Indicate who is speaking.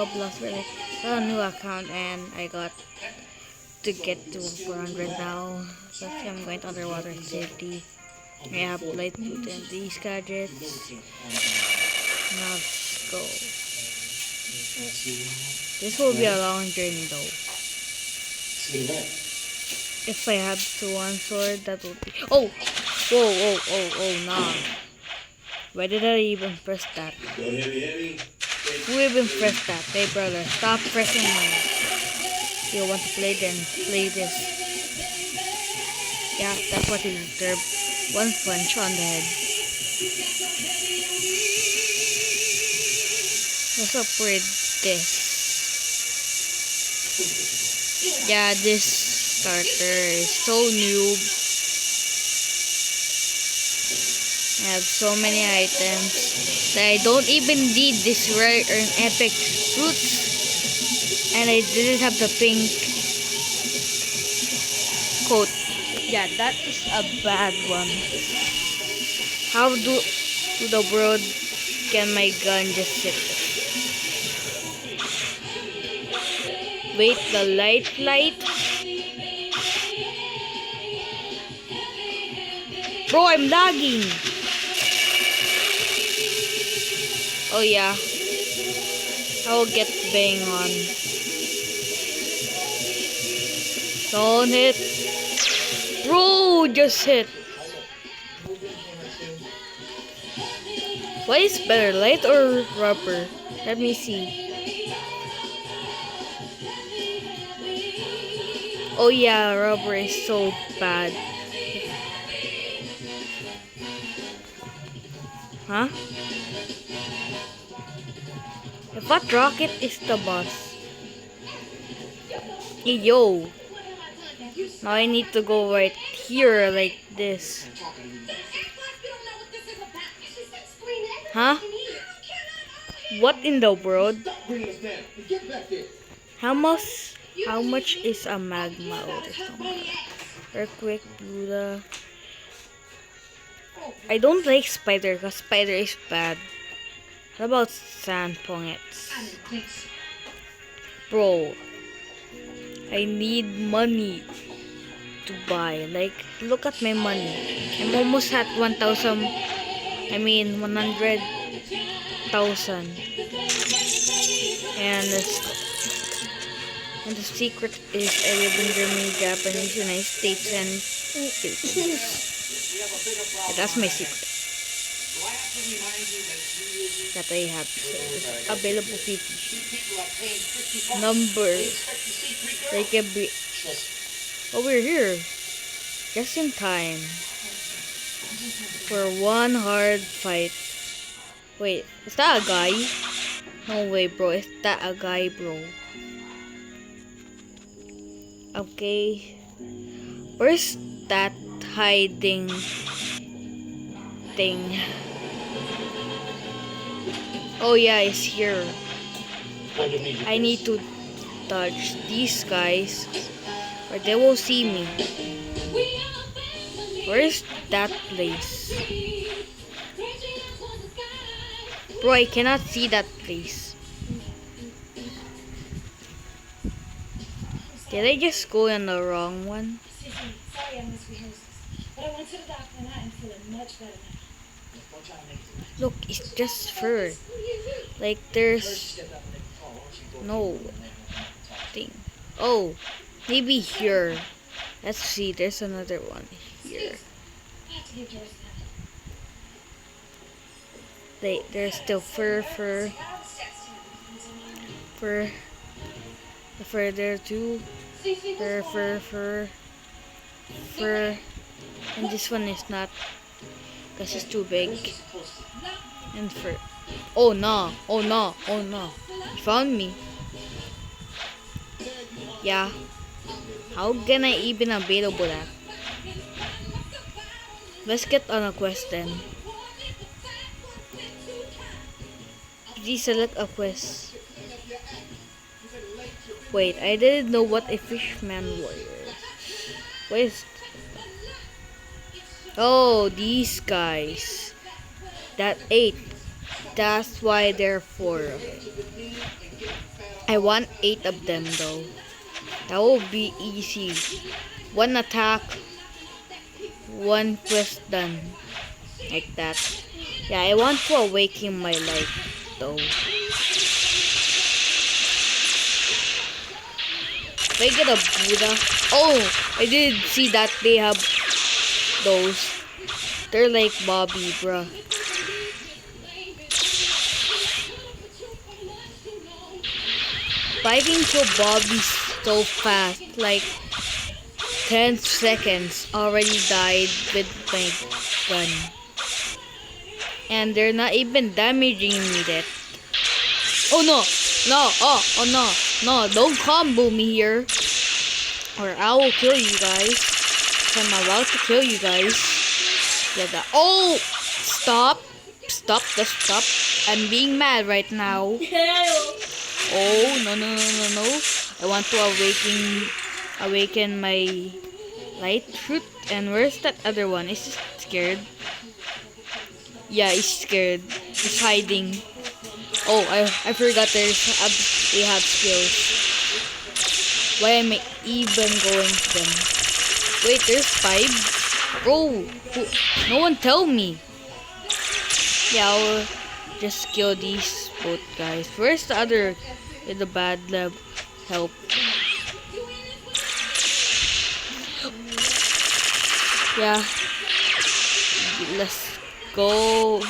Speaker 1: Roblox, but I got a new account and I got to get to 400 now. But I'm going to Underwater City. I have Light Boot and these gadgets. Now let's go. This will be a long journey though. If I have to one sword, that will be. Oh! Whoa, nah. Why did I even press that? Who even pressed that? Hey brother, stop pressing mine. You want to play then play this. Yeah, that's what you deserve. One punch on the head. What's up with this? Yeah, this starter is so new. I have so many items that I don't even need this rare and epic fruits. And I didn't have the pink coat. Yeah, that is a bad one. How do the world can my gun just sit there? Wait, the light. Bro, I'm lagging. Oh yeah. I will get bang on. Don't hit. Bro, just hit. What is better, light or rubber? Let me see. Oh yeah, rubber is so bad. Huh? If that rocket is the boss. Hey, yo. Now I need to go right here like this. Huh? What in the world? How much is a magma? Oh, there's no magma. Earthquake, Buddha. I don't like spider because spider is bad. What about sand pongets? Bro, I need money to buy. Like, look at my money. I'm almost at 1,000. I mean, 100,000. And the secret is I live in Germany, Japanese, United States, and Philippines. Yeah, that's my secret. That I have available people. Numbers. Like a bit. Oh, we're here. Just in time. For one hard fight. Wait, is that a guy? No way, bro. Is that a guy, bro? Okay. Where's that hiding thing? Oh yeah, it's here. I need to touch these guys or they will see me. Where's that place? Bro, I cannot see that place. Did I just go in the wrong one? Look, it's just fur. Like there's no thing. Oh, maybe here. Let's see, there's another one here. There's still fur. The fur there too. Fur. And this one is not, because it's too big. And fur. Oh no. You found me. Yeah. How can I even available that? Let's get on a quest then. Please select a quest. Wait, I didn't know what a fishman warrior is. What is? Oh, these guys. That 8. That's why they're 4. Okay. I want 8 of them though. That will be easy. One attack, one quest done. Like that. Yeah, I want to awaken my light though. If I get a Buddha. Oh, I did see that they have those. They're like Bobby, bruh. Fighting to Bobby so fast, like 10 seconds already died with my gun. And they're not even damaging me yet. Oh no! No! Oh no! No, don't combo me here. Or I will kill you guys. I'm about to kill you guys. Yeah, that. Oh! Stop! Stop! Just stop. I'm being mad right now. Oh, no, no, no, no, no. I want to awaken my light fruit. And where's that other one? Is he scared? Yeah, he's scared. He's hiding. Oh, I forgot they have skills. Why am I even going to them? Wait, there's 5? Bro, no one tell me. Yeah, I'll just kill these both guys. Where's the other with the bad lab help? Yeah. Let's go.